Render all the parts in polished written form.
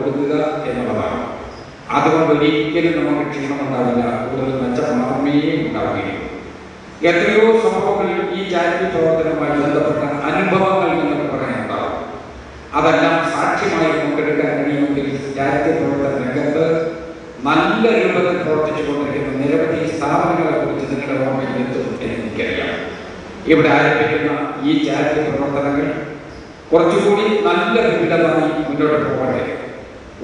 കൊടുക്കുക എന്നുള്ളതാണ്. അതുകൊണ്ട് ഒരിക്കലും നമുക്ക് ക്ഷീണമുണ്ടാവില്ല, കൂടുതൽ മെച്ചം മാത്രമേ ഉണ്ടാവുകയുള്ളൂ. എത്രയോ സംഭവങ്ങളിൽ ഈ ചാരിറ്റി പ്രവർത്തനവുമായി ബന്ധപ്പെട്ട അനുഭവങ്ങൾ നിങ്ങൾക്ക് പറയാനുണ്ടാവും. അതെല്ലാം സാക്ഷ്യമായി പങ്കെടുക്കാൻ കഴിയുമെങ്കിൽ ചാരിറ്റി പ്രവർത്തന രംഗത്ത് നല്ല രൂപത്തിൽ പ്രവർത്തിച്ചു കൊണ്ടിരിക്കുന്ന നിരവധി സ്ഥാപനങ്ങളെ കുറിച്ച് നിങ്ങളുടെ ഓർമ്മയിൽ എത്തും എനിക്കറിയാം. ഇവിടെ ആരംഭിക്കുന്ന ഈ ചാരിറ്റി പ്രവർത്തനങ്ങൾ കുറച്ചുകൂടി നല്ല വിപുലമായി മുന്നോട്ട് പോകട്ടെ.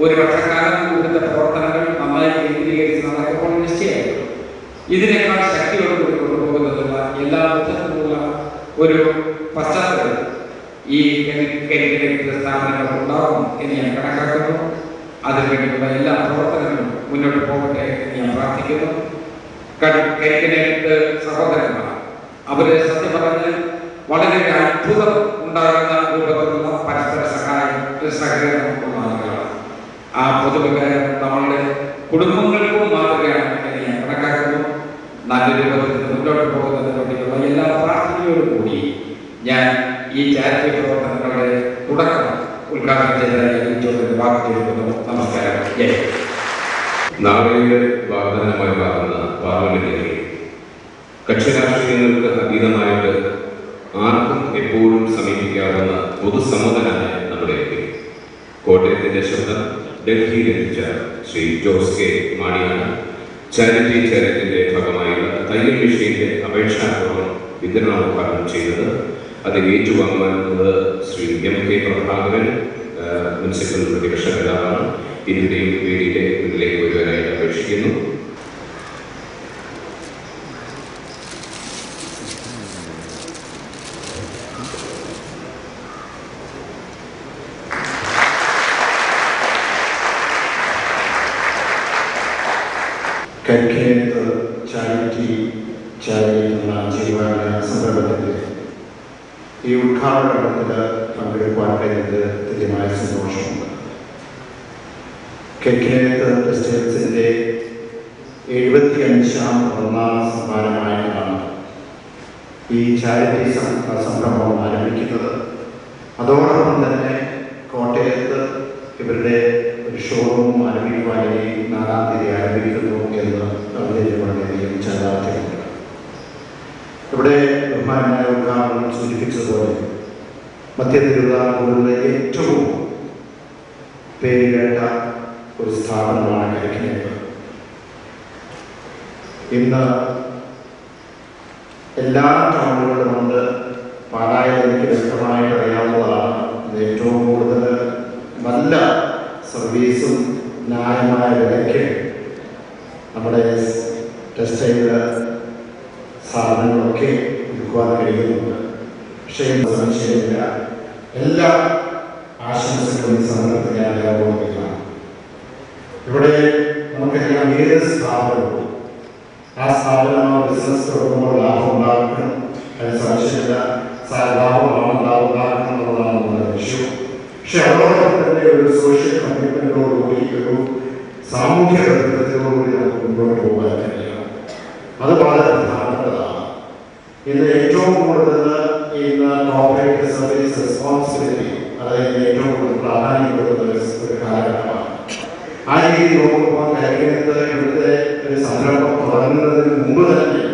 ഒരു വർഷക്കാലം ഇവിടുത്തെ പ്രവർത്തനങ്ങൾ നന്നായി കേന്ദ്രീകരിച്ച് നടക്കുമ്പോൾ നിശ്ചയമായിട്ടും ഇതിനേക്കാൾ ശക്തിയോടുകൂടി കൊണ്ടുപോകുന്നതുള്ള എല്ലാ വിധത്തിലുള്ള ഒരു പശ്ചാത്തലം ഈ കരിക്കുലർ സ്ഥാപനങ്ങൾ ഉണ്ടാകും എന്ന് ഞാൻ കണക്കാക്കുന്നു. അതിനുവേണ്ടിയുള്ള എല്ലാ പ്രവർത്തനങ്ങളും മുന്നോട്ട് പോകട്ടെ എന്ന് ഞാൻ പ്രാർത്ഥിക്കുന്നു. കരിക്കുലർ സഹോദരന്മാർ അവരെ സത്യം പറഞ്ഞ് വളരെ അത്ഭുതം ഉണ്ടാകുന്ന രൂപത്തിലുള്ള പരസ്പര സഹകരണമുള്ള ആളുകളാണ്. ആ പൊതുവികാരം നമ്മളുടെ കുടുംബങ്ങൾക്കും മാതൃകയാണ് എന്ന് ഞാൻ കണക്കാക്കുന്നു. നല്ല രൂപത്തിൽ മുന്നോട്ട് പോകുന്നതിന് വേണ്ടിയുള്ള എല്ലാ പ്രാർത്ഥനയോടും കൂടി ഞാൻ ഈ ചാരിറ്റി പ്രവർത്തനങ്ങളുടെ തുടക്കം ഉദ്ഘാടനം ചെയ്തതായി വാക്കുചെയ്യുന്നു. നമസ്കാരം. നാളെയുടെ വാഗ്ദാനമായി മാറുന്ന പാർലമെന്റിൽ കക്ഷി രാഷ്ട്രീയങ്ങൾക്ക് അതീതമായിട്ട് ആർക്കും എപ്പോഴും സമീപിക്കാവുന്ന പൊതുസമ്മതനായ നമ്മുടെ കോട്ടയത്തിന്റെ ശബ്ദം ഡൽഹിയിൽ എത്തിച്ച ശ്രീ ജോസ് കെ മാണിയാണ് ചാരിറ്റിയുടെ ഭാഗമായുള്ള തയ്യൽ മെഷീന്റെ അപേക്ഷാപൂർവ്വം വിതരണോദ്ഘാടനം ചെയ്തത്. അത് ഏറ്റുവാങ്ങുന്നത് Shri M K Prabhakaran, municipal പ്രതിപക്ഷ നേതാവാണ്. ഇരുവരെയും വേദിയുടെ മുന്നിലേക്ക് വരുവാനായി അപേക്ഷിക്കുന്നു. കരിക്കുലർ ചാരിറ്റി എന്ന ജീവന സംരംഭത്തിൻ്റെ ഈ ഉദ്ഘാടനത്തിൽ പങ്കെടുക്കുവാൻ കഴിഞ്ഞത് തുല്യമായ സന്തോഷമുണ്ട്. കരിക്കുലർ ഫെസ്റ്റിവൽസിൻ്റെ 75ാം ഒന്നാം സമ്മാനമായിട്ടാണ് ഈ ചാരിറ്റി സംരംഭം ആരംഭിക്കുന്നത്. അതോടൊപ്പം തന്നെ കോട്ടയത്ത് ഇവരുടെ ഒരു ഷോറൂം ആരംഭിക്കുവാനായി 4-ാം തീയതി ആരംഭിക്കുന്നു എന്ന് വളരെയധികം ചാരിറ്റിയുണ്ട്. ഇവിടെ ബഹുമാനായ ഉദ്ഘാടനം സൂചിപ്പിച്ചതുപോലെ മധ്യ തിരുവിതാംകൂറിലെ ഏറ്റവും പേരുകേട്ട ഒരു സ്ഥാപനമാണ് കരിക്കുലർ. ഇന്ന് എല്ലാ ടൗണുകളുമുണ്ട്. പാലായിൽ എനിക്ക് വ്യക്തമായിട്ട് അറിയാവുന്നതാണ്. ഏറ്റവും കൂടുതൽ നല്ല സർവീസും ന്യായമായ വിലയ്ക്ക് നമ്മുടെ ടെക്സ്റ്റൈൽ സാധനങ്ങളൊക്കെ വിൽക്കുവാൻ കഴിയുന്നുണ്ട്. പക്ഷേ സംശയമില്ല, എല്ലാ ആശംസകളും ഈ സമയത്ത് ഞാൻ അറിയാവുന്നതാണ്. ഇവിടെ നമുക്കറിയാം ഏത് സ്ഥാപനവും ആ സ്ഥാപനം ബിസിനസ് തുടങ്ങുമ്പോൾ ലാഭം ഉണ്ടാക്കണം. അതിന് സംശയമില്ല, ലാഭമാണ് ഉണ്ടാക്കണം എന്നുള്ളതാണ് നമ്മുടെ ലക്ഷ്യം. പക്ഷെ അതോടൊപ്പം തന്നെ ഒരു സോഷ്യൽ കമ്മിറ്റ്മെന്റോടുകൂടി ഒരു സാമൂഹ്യ ബന്ധത്തിനോടുകൂടി നമുക്ക് മുന്നോട്ട് പോകാൻ കഴിയണം. അത് വളരെ പ്രധാനപ്പെട്ടതാണ്. ഇന്ന് ഏറ്റവും കൂടുതൽ കോർപ്പറേറ്റ് സർവീസ് റെസ്പോൺസിബിലിറ്റി, അതായത് ഏറ്റവും കൂടുതൽ പ്രാധാന്യം കൊടുക്കുന്ന ഒരു കാലഘട്ടമാണ്. ആ രീതി നോക്കുമ്പോൾ കരിക്കുലർ ഇവിടുത്തെ ഒരു സംരംഭം തുടങ്ങുന്നതിന് മുമ്പ് തന്നെ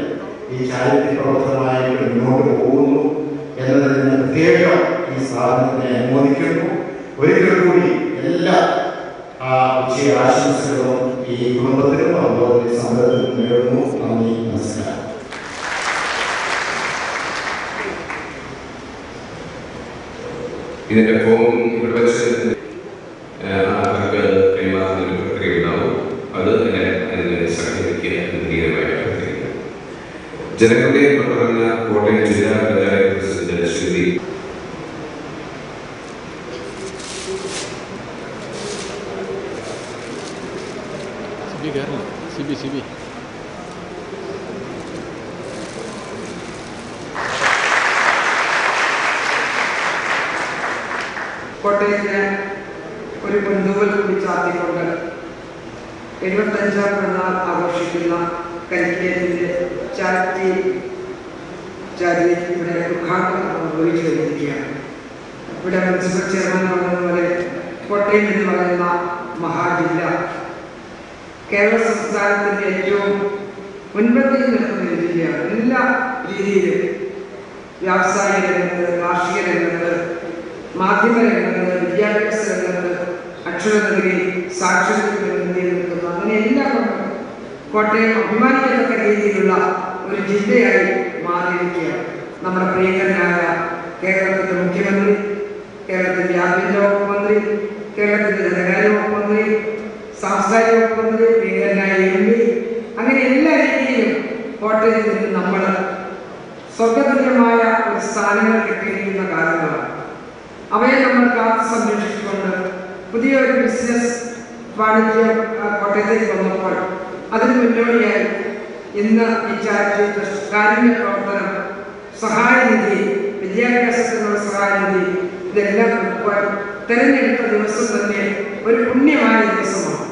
ഈ ചാരിറ്റി പ്രവർത്തനമായിട്ട് മുന്നോട്ട് പോകുന്നു എന്നതിന് പ്രത്യേകം ഈ സ്ഥാപനത്തിനെ അനുമോദിക്കുന്നു. ഒരിക്കൽ കൂടി എല്ലാ ആശംസകളും ഈ കുടുംബത്തിനും അതുപോലെ സമൂഹത്തിനും നേടുന്നു. നന്ദി, നമസ്കാരം. ഇതിന്റെ ഫോം ഇവിടെ വെച്ച് ആൾക്ക് കൈമാറുന്ന ഒരു പ്രക്രിയ ഉണ്ടാവും. അത് അതിനെ സഹകരിക്കുക ഗംഭീരമായി അഭ്യർത്ഥിക്കുന്നു. ജനങ്ങളുടെ പറഞ്ഞ കോട്ടയം ജില്ലാ പഞ്ചായത്ത് പ്രസിഡന്റ് ശ്രീ CB കോട്ടയത്തിന് ഒരു പൊന്തൂവൽ കൂടി ചാർത്തിക്കൊണ്ട് 75ാം പിറന്നാൾ ആഘോഷിക്കുന്ന കരിക്കുലറിന്റെ ചാരിറ്റി ഇവിടെ ഉദ്ഘാടനം നിർവഹിച്ചു കഴിഞ്ഞിരിക്കുകയാണ്. ഇവിടെ മുനിസിപ്പൽ ചെയർമാൻ പറഞ്ഞതുപോലെ കോട്ടയം എന്ന് പറയുന്ന മാറിയില്ല. കേരള സംസ്ഥാനത്തിൻ്റെ ഏറ്റവും മുൻപന്തിയിൽ നിൽക്കുന്ന ഒരു ജില്ലയാണ്. എല്ലാ രീതിയിലും വ്യാവസായിക രംഗത്ത്, കാർഷിക രംഗത്ത്, മാധ്യമ രംഗത്ത്, വിദ്യാഭ്യാസ രംഗത്ത്, അക്ഷരനഗരി, സാക്ഷരതയ്ക്ക് മുൻപന്തിയിൽ നിൽക്കുന്നു. അങ്ങനെ എല്ലാം കൊണ്ടും കോട്ടയം അഭിമാനിക്കത്തക്ക രീതിയിലുള്ള ഒരു ജില്ലയായി മാറിയിരിക്കുകയാണ്. നമ്മുടെ പ്രിയങ്കരനായ കേരളത്തിൻ്റെ മുഖ്യമന്ത്രി, കേരളത്തിൻ്റെ ആഭ്യന്തര വകുപ്പ് മന്ത്രി, കേരളത്തിൻ്റെ ധനകാര്യ വകുപ്പ് മന്ത്രി, സാംസ്കാരിക വകുപ്പ് മന്ത്രി, പ്രിയങ്കരനായ MP, അങ്ങനെ എല്ലാ രീതിയിലും കോട്ടയത്തിൽ നിന്ന് നമ്മൾ സ്വർഗതുല്യമായ ഒരു സ്ഥാനങ്ങൾ കിട്ടിയിരിക്കുന്ന കാലങ്ങളാണ്. അവയെ നമ്മൾ കാത്തു സംരക്ഷിച്ചുകൊണ്ട് പുതിയൊരു ബിസിനസ് വാണിജ്യം കോട്ടയത്തേക്ക് വന്നപ്പോൾ അതിന് മുന്നോടിയായി ഇന്ന് ഈ ചാരിറ്റി ട്രസ്റ്റ് കാരുണ്യ പ്രവർത്തനം, സഹായനിധി, വിദ്യാഭ്യാസത്തിനുള്ള സഹായനിധി, ഇതെല്ലാം കൊടുക്കുവാൻ തിരഞ്ഞെടുത്ത ദിവസം തന്നെ ഒരു പുണ്യമായ ദിവസമാണ്.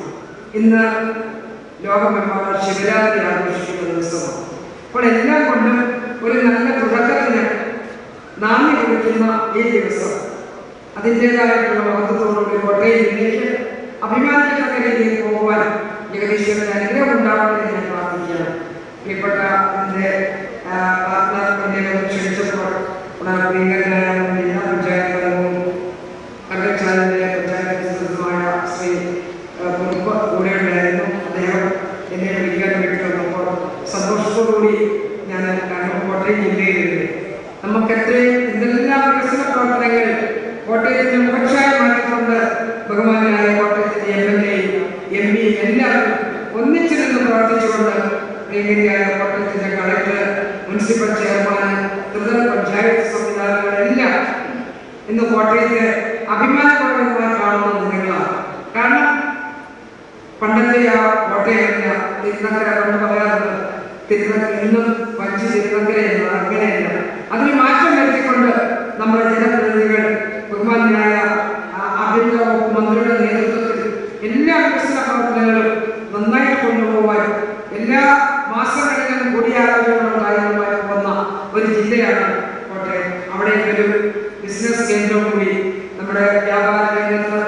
ഇന്ന് ലോകമെമ്പാടും ശിവരാത്രി ആഘോഷിക്കുന്ന ദിവസമാണ്. അപ്പോൾ എല്ലാം കൊണ്ടും ഒരു നല്ല തുടക്കത്തിന് നാന്ദി കുറിക്കുന്ന ഈ ദിവസം അതിൻ്റെതായിട്ടുള്ള മഹത്വത്തോടുകൂടി കോട്ടയം ജില്ലയ്ക്ക് അഭിമാനിക്കത്തക്ക രീതിയിൽ പോകുവാൻ ജഗദീശ്വരന് അനുഗ്രഹം ഉണ്ടാവണമെന്ന് ഞാൻ പ്രാർത്ഥിക്കുകയാണ്. പ്രിയപ്പെട്ട എൻ്റെ പാർട്ട്ണർ ക്ഷണിച്ചപ്പോൾ പ്രിയങ്കരനായ ജില്ലാ പഞ്ചായത്ത് അംഗവും കണ്ടച്ചാലിൻ്റെ പഞ്ചായത്ത് പ്രസിഡന്റുമായ ശ്രീ കുറുപ്പ് കൂടെ ഉണ്ടായിരുന്നു. അദ്ദേഹം എന്നെ വിളിക്കാൻ വേണ്ടി വന്നപ്പോൾ സന്തോഷത്തോടുകൂടി ഞാൻ കോട്ടയം ജില്ലയിലുണ്ട്. നമുക്കെത്രയും എന്തെല്ലാം വികസന പ്രവർത്തനങ്ങൾ കോട്ടയത്തിൻ്റെ മുഖച്ഛായ മാറ്റിക്കൊണ്ട് ബഹുമാനായ കോട്ടയത്തിൻ്റെ MLA, MP എല്ലാവരും ഒന്നിച്ചു നിന്ന് പ്രവർത്തിച്ചുകൊണ്ട് പ്രിയങ്കരിയായ കോട്ടയത്തിൻ്റെ കളക്ടർ, മുനിസിപ്പൽ ചെയർമാൻ, ത്രിതല പഞ്ചായത്ത് സംവിധാനങ്ങളെല്ലാം ഇന്ന് കോട്ടയത്തെ അഭിമാനപരമായി കാണുന്ന നിങ്ങളാണ്. കാരണം പണ്ടത്തെ ആ കോട്ടയമല്ല, തിരുനക്കര കൊണ്ട് പറയാറുണ്ട്, തിരുനക്കര ഇന്നും പഞ്ച് തിരുനക്കരയല്ല, അങ്ങനെയല്ല. അതിന് മാറ്റം വരുത്തിക്കൊണ്ട് നമ്മുടെ ജനപ്രതിനിധികൾ ബഹുമാനായ ആഭ്യന്തര വകുപ്പ് മന്ത്രിയുടെ നേതൃത്വത്തിൽ എല്ലാ വികസന പ്രവർത്തനങ്ങളും നന്നായിട്ട് കൊണ്ടുപോകാൻ എല്ലാ മാസങ്ങളിലും കൂടിയാലോചനകളും കാര്യങ്ങളുമായി പോകുന്ന ഒരു ജില്ലയാണ് കോട്ടയം. അവിടെ ഒരു ബിസിനസ് കേന്ദ്രം കൂടി നമ്മുടെ വ്യാപാര രംഗത്ത്,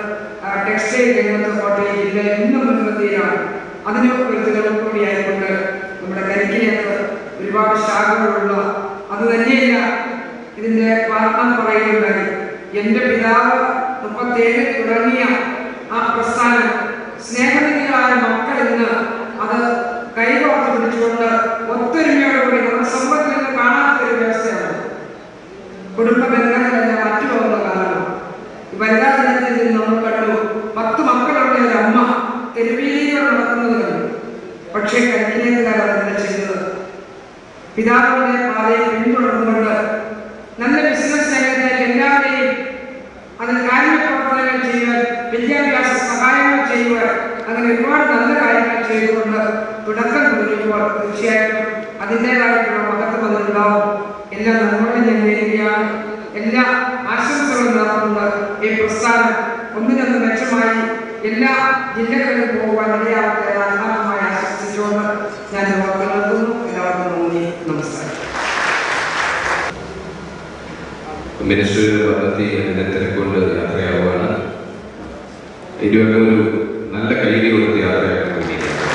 ടെക്സ്റ്റൈൽ രംഗത്ത് കോട്ടയം ജില്ല ഇന്നും മുൻപന്തിയിലാണ്. അതിന് വ്യക്തികളും കൂടിയായിക്കൊണ്ട് നമ്മുടെ കരിക്കിനകത്ത് ഒരുപാട് ശാഖകളുള്ള, അത് തന്നെയല്ല ഇതിൻ്റെ പാർട്ട്ണർ പറയുകയുണ്ടായി, എൻ്റെ പിതാവ് 37 തുടങ്ങിയ ആ പ്രസ്ഥാനം സ്നേഹനിധികളായ മക്കൾ ഇന്ന് അത് കൈകോർത്ത് പിടിച്ചുകൊണ്ട് ഒത്തൊരുമയോടുകൂടി നമ്മുടെ സമൂഹത്തിൽ നിന്ന് കാണാത്തൊരു വ്യവസ്ഥയാണ്. കുടുംബ ബന്ധങ്ങളെല്ലാം മറ്റുപോകുന്ന കാലമാണ്. വനിതാ ദിനത്തിൽ നിന്ന് നമ്മൾ കണ്ടു 10 മക്കളുള്ള ഒരു അമ്മ തെരുവീതിയോട് നടക്കുന്നത് കണ്ടു. പക്ഷേ കരിക്കിനേക്കാരാണ് അതിനെ ചെയ്തത്. പിതാവിന്റെ പാതയെ പിന്തുടർന്നുകൊണ്ട് നല്ല ബിസിനസ് രംഗത്തേക്ക് എല്ലാവരെയും അതിന് കാരുണ്യ പ്രവർത്തനങ്ങൾ ചെയ്യുവാൻ, വിദ്യാഭ്യാസ സഹായങ്ങൾ ചെയ്യുവാൻ, അങ്ങനെ ഒരുപാട് നല്ല കാര്യങ്ങൾ ചെയ്തുകൊണ്ട് തുടക്കം കുറിക്കുമ്പോൾ തീർച്ചയായിട്ടും അതിൻ്റെതായിട്ടുള്ള മഹത്വം അതിലുണ്ടാവും. എല്ലാം നമ്മളെ ഞാൻ നേരുകയാണ്. എല്ലാ ആശംസകളും നേർന്നുകൊണ്ട് ഈ പ്രസ്ഥാനം ഒന്നിനൊന്ന് മെച്ചമായി എല്ലാ ജില്ലകളിലും പോകുവാൻ ഇടയാവട്ടെ ആത്മാർത്ഥമായി ആശംസിച്ചുകൊണ്ട് ഞാൻ വാക്കുകൾ നൽകുന്നു. എല്ലാവർക്കും നന്ദി, നമസ്കാരം. മിനിസ്റ്ററുടെ പദ്ധതി അതിനെ തിരക്കൊണ്ട് യാത്രയാവുകയാണ്. ഇരുവരും ഒരു നല്ല കൈയ്യടി കൊടുത്ത് യാത്രയാക്കാൻ വേണ്ടിയിട്ടാണ്.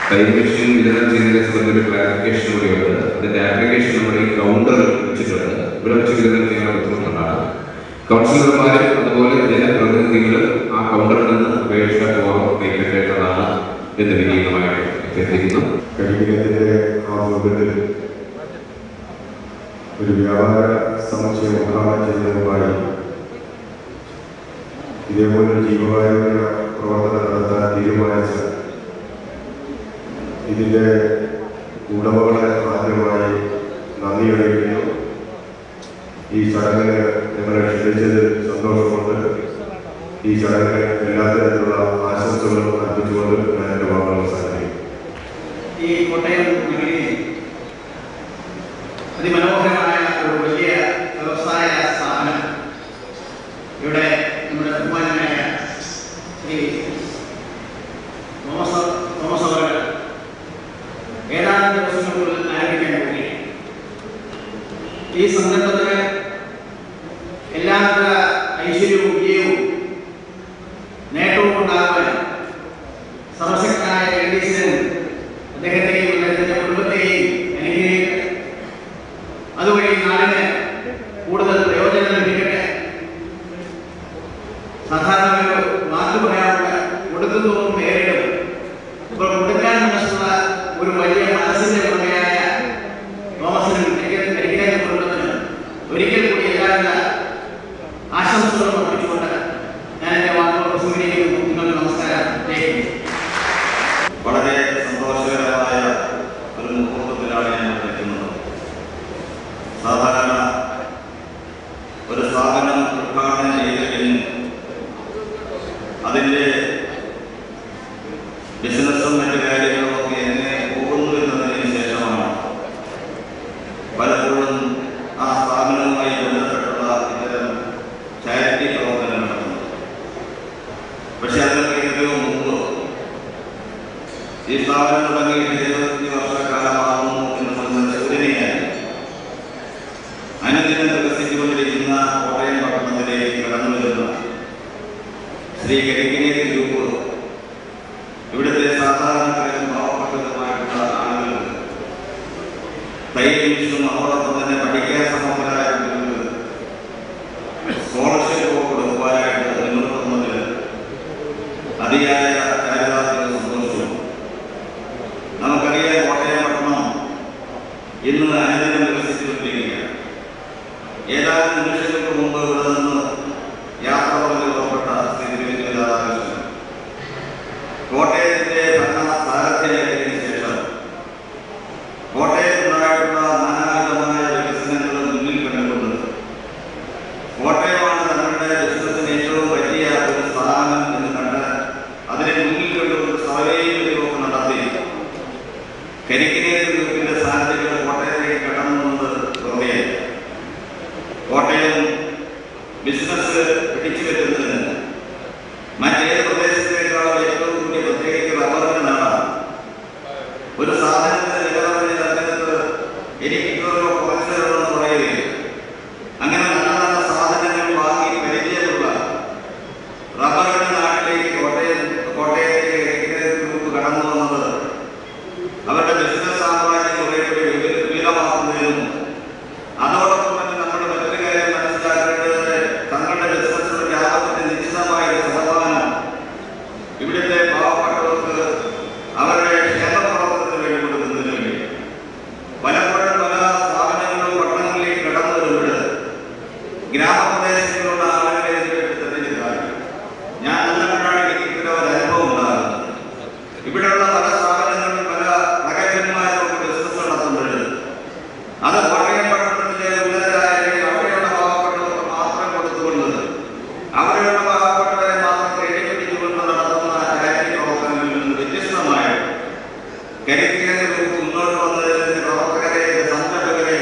കൈമിഷൻ വിതരണം ചെയ്യുന്നതിനെ സംബന്ധിച്ച് ഒരു ക്ലാരിഫിക്കേഷൻ കൂടിയുണ്ട്. അതിൻ്റെ ആപ്ലിക്കേഷൻ നമ്മുടെ ഈ കൗണ്ടർ വെച്ചിട്ടുണ്ട്. ഇവിടെ വെച്ച് വിതരണം ചെയ്യാൻ ബുദ്ധിമുട്ടുണ്ടാണ്. കൗൺസിലർമാരും അതുപോലെ ജനപ്രതിനിധികളും ആ കൗണ്ടറിൽ നിന്ന് അപേക്ഷ കൈപ്പറ്റേണ്ടതാണ് എന്ന് വിനീതമായി അഭ്യർത്ഥിക്കുന്നു. കരിക്കിനത്തിൻ്റെ ആമുഖത്തിൽ ഒരു വ്യാപാര സമുച്ചയം ഉദ്ഘാടനം ചെയ്യുന്നതുമായി ഇതേപോലൊരു ജീവകാരുണ്യ പ്രവർത്തനം നടത്താൻ തീരുമാനിച്ച ഇതിൻ്റെ ഉടമകളെ ആദ്യമായി നന്ദി അറിയിക്കുന്നു. ഈ ചടങ്ങിന് ഞങ്ങളെ ക്ഷണിച്ചത് സന്തോഷമുണ്ട്. ഈ ചടങ്ങിന് എല്ലാ തരത്തിലുള്ള ആശംസകളും അർപ്പിച്ചുകൊണ്ട് ഞാൻ എൻ്റെ വാക്കുകൾ അവസാനിപ്പിക്കും. ഈ കോട്ടയം നഗരിയിൽ അതിമനോഹരമായ ഒരു വലിയ വ്യവസായ സ്ഥാപനം ഇവിടെ നമ്മുടെ ബഹുമാനായ ശ്രീ തോമസ് അവർ ഏതാനും ദിവസങ്ങൾക്കുള്ളിൽ ആരംഭിക്കാൻ പോവുകയാണ്. ഈ സന്ദർഭത്തിന് എല്ലാവിധ ഐശ്വര്യ എല്ലാവിധ ആശംസകളും അർപ്പിച്ചുകൊണ്ട് ഞാൻ എൻ്റെ വാക്കുകൾ പ്രസംഗിക്കുന്നു. നിങ്ങൾക്ക് നമസ്കാരം. വളരെ സന്തോഷകരമായ ഒരു മുഹൂർത്തത്തിലാണ് ഞാൻ നിൽക്കുന്നത്. സാധാരണ ഒരു സ്ഥാപനം ഉദ്ഘാടനം ചെയ്ത് കഴിഞ്ഞ് അതിൻ്റെ ബിസിനസ്സും മറ്റു കാര്യങ്ങളും ഒക്കെ എങ്ങനെ പോകുന്നു എന്നതിന് ശേഷമാണ് പലപ്പോഴും ആ സ്ഥാപനവുമായി ബന്ധപ്പെട്ടുള്ള ഇത്തരം ചാരിറ്റി പ്രവർത്തനം നടത്തുന്നത്. പക്ഷെ അതിനൊക്കെ എത്രയോ മുമ്പ് ഈ സ്ഥാപനം തുടങ്ങിയിട്ട് 25 വർഷക്കാലമാകുന്നു എന്നുള്ളത് സൂചനയായി അനുദിനം വികസിച്ചുകൊണ്ടിരിക്കുന്ന കോട്ടയം പട്ടണത്തിലേക്ക് കടന്നു വരുന്ന ശ്രീ കരിക്കിനേരി ഗ്രൂപ്പ് ഇവിടുത്തെ സാധാരണക്കാരും പാവപ്പെട്ടതുമായിട്ടുള്ള ആളുകൾക്ക് തയ്യലും അതോടൊപ്പം തന്നെ പഠിക്കാൻ സമർത്ഥരായ കുട്ടികൾക്ക് സ്കോളർഷിപ്പ് കൊടുക്കുവാനായിട്ട് മുന്നോട്ട് വന്നതിൽ അതിയായ ചാരിതാർത്ഥ്യവും സന്തോഷവും. നമുക്കറിയാം, കോട്ടയം പട്ടണം ഇന്ന് അനുദിനം വികസിച്ചുകൊണ്ടിരിക്കുകയാണ്. ഏതാനും നിമിഷങ്ങൾക്ക് മുമ്പ് ഇവിടെ നിന്ന് യാത്ര പറഞ്ഞ് പുറപ്പെട്ട ശ്രീ തിരുവഞ്ചൂർ രാധാകൃഷ്ണൻ കോട്ടയത്തിന്റെ ഭരണ സാരഥ്യമായതിനു ശേഷം കോട്ടയത്തുണ്ടായിട്ടുള്ള നാനാവിധമായ വികസനങ്ങൾ മുന്നിൽ കണ്ടുകൊണ്ട് കോട്ടയമാണ് തങ്ങളുടെ ബിസിനസ്സിന് ഏറ്റവും വലിയ ഒരു സ്ഥാനം എന്ന് കണ്ട് അതിനെ മുന്നിൽ കണ്ടുകൊണ്ട് സർവേയും നടത്തി കരിക്കിനേരി ഗ്രൂപ്പിന്റെ സാന്നിധ്യങ്ങൾ കോട്ടയത്തേക്ക് കടന്നുവന്നത് വെറുതെയായി. കോട്ടയം ബിസിനസ് പിടിച്ചു പറ്റുന്നതിന് മറ്റേത് പ്രദേശത്തേക്കാളും ഏറ്റവും കൂടിയ പ്രത്യേകിച്ച് റബ്ബറിന്റെ നാടാണ്. ഒരു സാധനത്തിന്റെ നിലവാരത്തിൽ അതിനകത്ത് എനിക്ക് ഇതൊരു കുറച്ചെന്ന് പറയുകയും അങ്ങനെ നല്ല നല്ല സാധനങ്ങൾ വാങ്ങി പരിചയമുള്ള റബ്ബറിന്റെ നാട്ടിലേക്ക് കോട്ടയത്തേക്ക് കരിക്കിനേരി ഗ്രൂപ്പ് കടന്നു വന്നത് അവരുടെ ബിസിനസ് സാമ്രാജ്യം കുറെ കൂടി വിപുലമാക്കുന്നതിനും അതോടൊപ്പം തന്നെ നമ്മുടെ മറ്റൊരു കാര്യം മനസ്സിലാക്കേണ്ടത് തങ്ങളുടെ ബിസിനസ്സിന്റെ ലാഭത്തിന്റെ നിശ്ചിതമായ ശതമാനം ഇവിടുത്തെ പാവപ്പെട്ടവർക്ക് അവരുടെ ക്ഷേമപ്രവർത്തനത്തിന് വേണ്ടി കൊടുക്കുന്നതിന് വേണ്ടി പലപ്പോഴും പല സ്ഥാപനങ്ങളും പട്ടണങ്ങളിലേക്ക് കടന്നു വരുമ്പോൾ ഗ്രാമപ്രദേശങ്ങളിലുള്ള ആളുകളെ തെരഞ്ഞെടുക്കാറ് ഞാൻ നല്ലപ്പോഴാണ് എനിക്ക് ഒരു അനുഭവം ഉണ്ടാകുന്നത്. ഇവിടെയുള്ള പല സ്ഥാപനങ്ങളും പല നഗരന്മാരും ബിസിനസ് നടത്തുമ്പോൾ അത് കോട്ടയം പട്ടണത്തിലെ ഉന്നതരായ അവിടെയുള്ള പാവപ്പെട്ടവർക്ക് മാത്രം കൊടുത്തുകൊണ്ട് അവിടെയുള്ള പാവപ്പെട്ടവരെ മാത്രം കൈപിടിച്ചുകൊണ്ട് നടത്തുന്ന ചാരിറ്റി പ്രവർത്തനങ്ങളിൽ നിന്ന് വ്യത്യസ്തമായ കരിക്കിനേരി ഗ്രൂപ്പ് മുന്നോട്ട് വന്നതിന്റെ പ്രവർത്തകരെ, സംഘടകരെ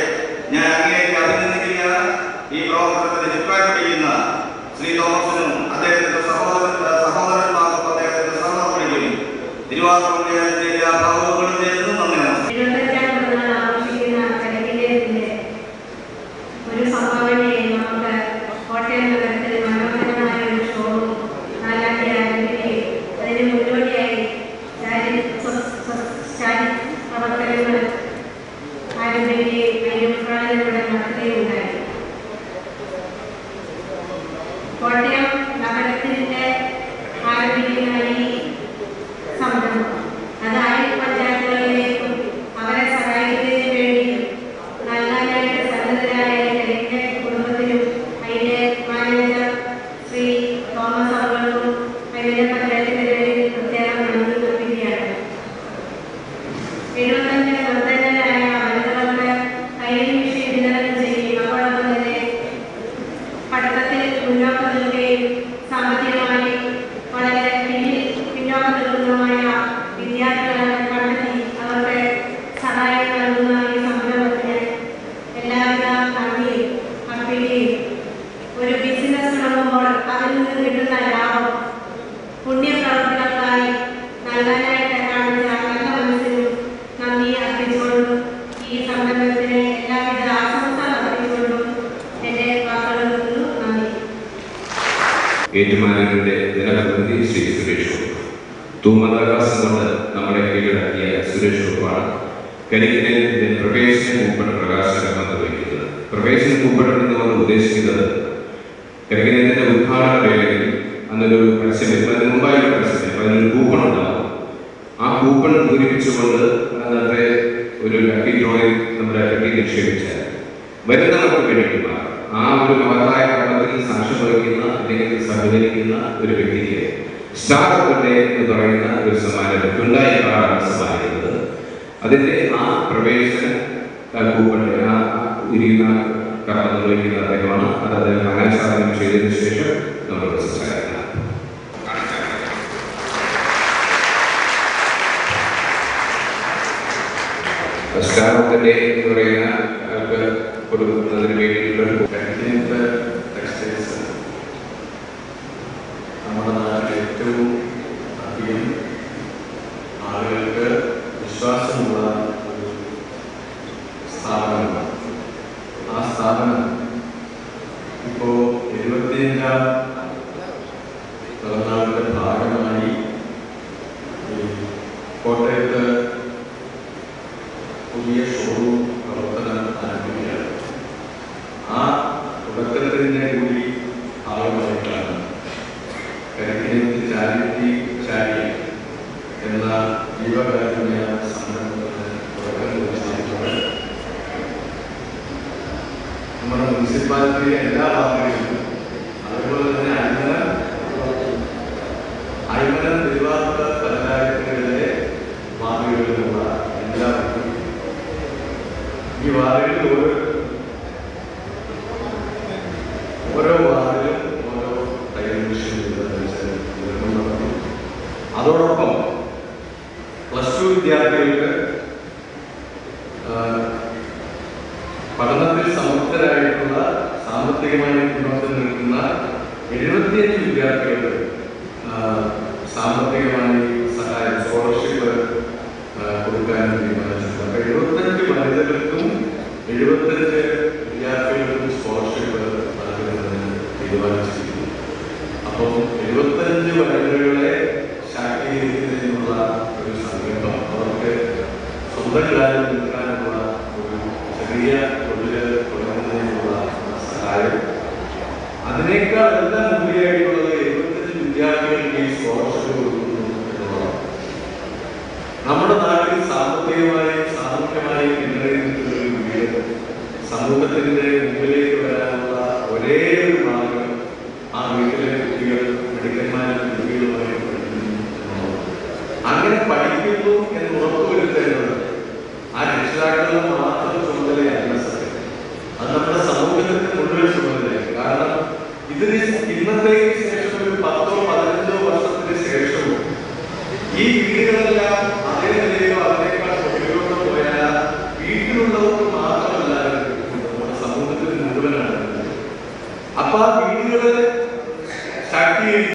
ഞാൻ അങ്ങേക്ക് അഭിനന്ദിക്കുകയാണ്. ഈ പ്രവർത്തനത്തിന് ചുക്കാൻ പിടിക്കുന്ന ശ്രീ തോമസിനും അദ്ദേഹത്തിന്റെ സഹോദരന്മാർക്കും അദ്ദേഹത്തിന്റെ സഹോദരിക്കും തിരുവാതിരപ്പള്ളിയുടെ എല്ലാ ഭാവങ്ങളും നേരുന്നു. നന്ദി. ഒരു സംഭാവനയെ നമുക്ക് കോട്ടയം നഗരത്തിൽ മനോഹരമായ ഒരു ഷോറൂം നാലാക്കി ആരംഭിക്കുകയും അതിന് മുന്നോടിയായി പ്രവർത്തനങ്ങൾ ആരംഭിക്കുകയും അതിന് ഉദ്ഘാടനം ഇവിടെ നടത്തുകയുണ്ടായി. കോട്ടയം നഗരത്തിന്റെ ആരംഭിക്കുന്ന ഈ സംരംഭം അത് അയൽ പഞ്ചായത്തുകളിലേക്കും അവരെ സഹായിക്കുന്നതിന് വേണ്ടി നൽകാനായിട്ട് സന്നദ്ധരായ കരിക്കിനേരി കുടുംബത്തിനും അതിന്റെ മാനേജർ ശ്രീ തോമസ് അവർക്കും അതിന്റെ പഞ്ചായത്തിന്റെ പേരിൽ പ്രത്യേകം നന്ദി അർപ്പിക്കുകയാണ്. 75 നിർദ്ധനരായ വനിതകൾക്ക് കൈയിൽ വിഷയം വിതരണം ചെയ്യുകയും അതോടൊപ്പം തന്നെ പഠിത്തത്തിൽ മുന്നോട്ട് നിൽക്കുകയും സാമ്പത്തികമായി വളരെ പിന്നോക്കം നിൽക്കുന്നതുമായ വിദ്യാർത്ഥികളെ കണ്ടെത്തി അവർക്ക് സഹായം നൽകുന്ന ഈ സംരംഭത്തിന് എല്ലാവിധ നന്ദിയും അർപ്പിക്കുകയും ഒരു ബിസിനസ് തുടങ്ങുമ്പോൾ അതിൽ നിന്ന് കിട്ടുന്ന ലാഭം പുണ്യപ്രവർത്തികൾക്കായി നൽകാനായിട്ട് കാണിച്ച നല്ല മനസ്സിനും നന്ദി അർപ്പിച്ചുകൊണ്ടും ഈ സംരംഭത്തിന് എല്ലാവിധ ആശംസകൾ അർപ്പിച്ചുകൊണ്ടും എൻ്റെ വാക്കുകളിൽ നിന്നും നന്ദി. ഏറ്റുമാനൂരിന്റെ ജനപ്രതിനിധി ശ്രീ സുരേഷ് ഗോപി, തൂമദാകാശം കൊണ്ട് നമ്മളെ കീഴടക്കിയ സുരേഷ് ഗോപാണ് കരിക്കിനേരിന്റെ പ്രവേശന കൂപ്പൺ പ്രകാശനം നിർവഹിക്കുന്നത്. പ്രവേശന കൂപ്പൺ എന്നുകൊണ്ട് ഉദ്ദേശിക്കുന്നത് കരിക്കിനേരിന്റെ ഉദ്ഘാടന വേളയിൽ അന്നൊരു പരസ്യം, അതിന് മുമ്പായുള്ള പരസ്യം, അതിനൊരു കൂപ്പൺ ഉണ്ടാകും. ആ കൂപ്പൺ പൂരിപ്പിച്ചുകൊണ്ട് അന്നത്തെ ഒരു ലക്കി ഡ്രോയിൽ നമ്മുടെ കെട്ടി നിക്ഷേപിച്ചാൽ വരുന്നവർക്ക് വേണ്ടിയിട്ടുള്ള ആ ഒരു മഹത്തായ കർമ്മത്തിൽ സാക്ഷ്യം വഹിക്കുന്ന അല്ലെങ്കിൽ സഹകരിക്കുന്ന ഒരു വ്യക്തിക്ക് സ്റ്റാർ അവാർഡ് എന്ന് പറയുന്ന ഒരു സമ്മാനം ഹ്യുണ്ടായി കാറാണ് സമ്മാനിക്കുന്നത്. അതിന്റെ ആ പ്രവേശന കൂപ്പണിൽ ആ ഇരിക്കുന്ന കർമ്മം നിർവഹിക്കുന്ന അദ്ദേഹമാണ്. അത് അദ്ദേഹം അനാച്ഛാദനം ചെയ്തതിനു ശേഷം നമ്മൾ സംസാരിക്കണം. സ്റ്റാർ അവാർഡ് എന്ന് പറയുന്ന കൊടുക്കുന്നതിന് വേണ്ടിയിട്ടുള്ള ടെക്സ്റ്റൈൽസ് നമ്മുടെ നാട്ടിൽ ഏറ്റവും അധികം ആളുകൾക്ക് വിശ്വാസമുള്ള ഒരു സ്ഥാപനമാണ്. ആ സ്ഥാപനം ഇപ്പോൾ 75ാം പിറന്നാളിന്റെ ഭാഗമായി കോട്ടയത്ത് പുതിയ ഷോറൂം പ്രവർത്തനം ആരംഭിക്കുകയാണ്. ആ തുടക്കത്തിൻ്റെ കൂടി ഭാഗമായിട്ടാണ് കരിക്കിനേറ്റ് ചാരിറ്റി ചാരി എന്ന ജീവകാരുണ്യ സംരംഭത്തിന് തുടക്കം കുറിച്ചിട്ടുണ്ട്. നമ്മുടെ മുനിസിപ്പാലിറ്റിയിലെ എല്ലാ വാർഡുകളിലും അതുപോലെ തന്നെ അയ്മനം തിരുവാർത്ത പഞ്ചായത്തുകളിലെ വാർഡുകളിലുള്ള എല്ലാവർക്കും ഈ വാർഡുകളിൽ ഓരോ വാർഡിലും ഓരോ തയ്യൽ മെഷീൻ നടത്തും. അതോടൊപ്പം +2 വിദ്യാർത്ഥികൾക്ക് പഠനത്തിൽ സമർത്ഥരായിട്ടുള്ള സാമ്പത്തികമായി മുന്നോട്ട് നിൽക്കുന്ന 75 വിദ്യാർത്ഥികൾക്ക് സാമ്പത്തികമായി സഹായം സ്കോളർഷിപ്പ് കൊടുക്കാൻ തീരുമാനിച്ചിട്ടുണ്ട്. 75 വനിതകൾക്കും 75 വിദ്യാർത്ഥികൾക്കും സ്കോളർഷിപ്പ് നൽകുന്നതിന് തീരുമാനിച്ചിരിക്കുന്നു. അപ്പോൾ 75 വനിതകളെ ശാക്തീകരിക്കുന്നതിനുള്ള ഒരു സംരംഭം, അവർക്ക് സ്വന്തം കാര്യം നിൽക്കാനുള്ള ഒരു ചെറിയ തൊഴിൽ തുടങ്ങുന്നതിനുള്ള സഹായം, അതിനേക്കാൾ എല്ലാം മുൻപിലായിട്ടുള്ളത് 75 വിദ്യാർത്ഥികൾക്ക് ഈ സ്കോളർഷിപ്പ് കൊടുക്കുന്നു എന്നുള്ളതാണ്. നമ്മുടെ നാട്ടിൽ സാമ്പത്തികമായും സാമൂഹ്യമായും പിന്നണി നിൽക്കുന്ന ഒരു വീട് സമൂഹത്തിന്റെ മുമ്പിലേക്ക് വരാനുള്ള ഒരേ ഒരു മാർഗം ആ വീട്ടിലെ കുട്ടികൾ മിടുക്കന്മാരും കുട്ടികളുമായി പഠിക്കുന്നു എന്നുള്ളതാണ്. അങ്ങനെ പഠിക്കുന്നു എന്ന് ഉറപ്പുവരുത്തേണ്ടത് ആ രക്ഷിതാക്കളുടെ മാത്രം ചുമതലയല്ല സത്യം, അത് നമ്മുടെ സമൂഹത്തിന്റെ മുഴുവൻ ചുമതലയാണ്. കാരണം ഇതിന് ഇന്നത്തേക്ക് ശേഷം ഒരു 10ഓ 15ഓ വർഷത്തിന് ശേഷവും ഈ വീടുകളെല്ലാം അതേ നിലയിലോ അതിനേക്കാൾ മുകളിലോട്ട് പോയാൽ വീട്ടിലുള്ളവർക്ക് മാത്രമല്ല നമ്മുടെ സമൂഹത്തിന് മുഴുവനാണ്. അപ്പൊ ആ വീടുകളെ ശാക്തീകരിക്കും.